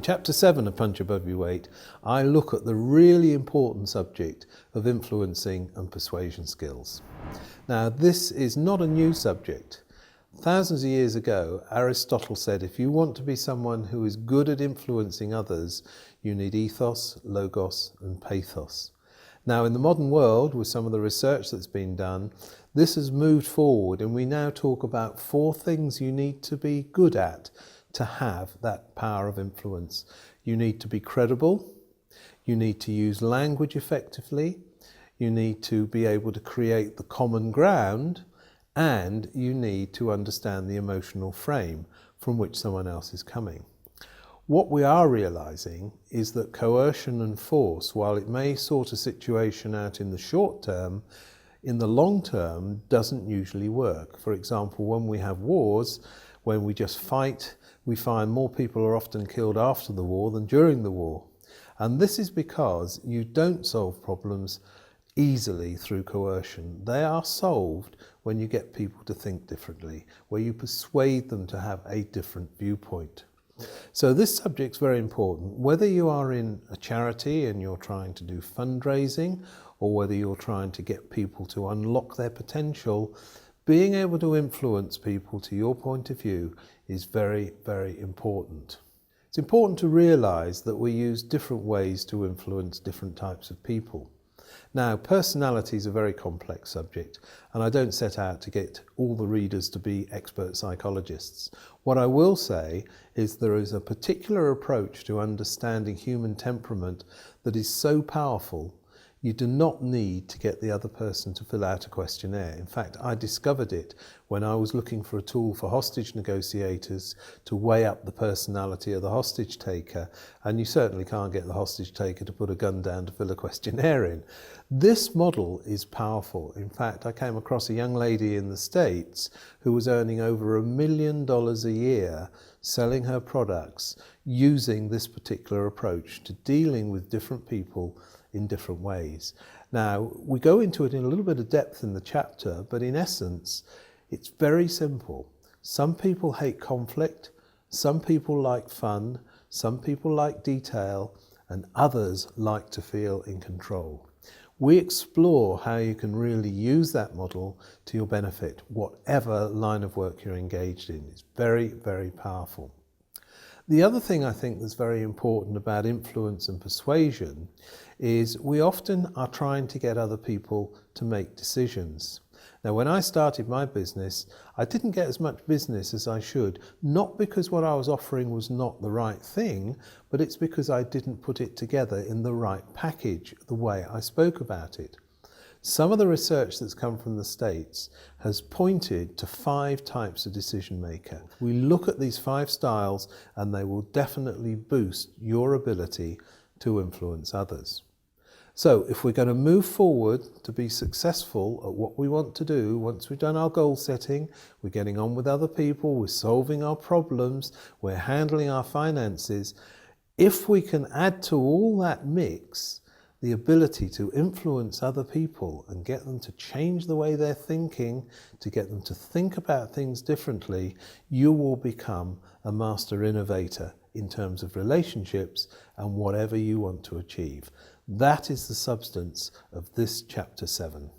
Chapter 7 of Punch Above Your Weight, I look at the really important subject of influencing and persuasion skills. Now, this is not a new subject. Thousands of years ago, Aristotle said if you want to be someone who is good at influencing others, you need ethos, logos, and pathos. Now, in the modern world, with some of the research that's been done, this has moved forward, and we now talk about 4 things you need to be good at to have that power of influence. You need to be credible, you need to use language effectively, you need to be able to create the common ground, and you need to understand the emotional frame from which someone else is coming. What we are realizing is that coercion and force, while it may sort a situation out in the short term, in the long term doesn't usually work. For example, when we have wars, when we just fight, we find more people are often killed after the war than during the war. And this is because you don't solve problems easily through coercion. They are solved when you get people to think differently, where you persuade them to have a different viewpoint. So this subject's very important. Whether you are in a charity and you're trying to do fundraising, or whether you're trying to get people to unlock their potential, being able to influence people to your point of view is very, very important. It's important to realize that we use different ways to influence different types of people. Now, personality is a very complex subject, and I don't set out to get all the readers to be expert psychologists. What I will say is there is a particular approach to understanding human temperament that is so powerful, you do not need to get the other person to fill out a questionnaire. In fact, I discovered it when I was looking for a tool for hostage negotiators to weigh up the personality of the hostage taker, and you certainly can't get the hostage taker to put a gun down to fill a questionnaire in. This model is powerful. In fact, I came across a young lady in the States who was earning over $1 million a year selling her products using this particular approach to dealing with different people in different ways. Now, we go into it in a little bit of depth in the chapter, but in essence, it's very simple. Some people hate conflict, some people like fun, some people like detail, and others like to feel in control. We explore how you can really use that model to your benefit, whatever line of work you're engaged in. It's very, very powerful. The other thing I think that's very important about influence and persuasion is we often are trying to get other people to make decisions. Now, when I started my business, I didn't get as much business as I should, not because what I was offering was not the right thing, but it's because I didn't put it together in the right package, the way I spoke about it. Some of the research that's come from the States has pointed to 5 types of decision maker. We look at these 5 styles and they will definitely boost your ability to influence others. So if we're going to move forward to be successful at what we want to do, once we've done our goal setting, we're getting on with other people, we're solving our problems, we're handling our finances, if we can add to all that mix the ability to influence other people and get them to change the way they're thinking, to get them to think about things differently, you will become a master innovator in terms of relationships and whatever you want to achieve. That is the substance of this chapter 7.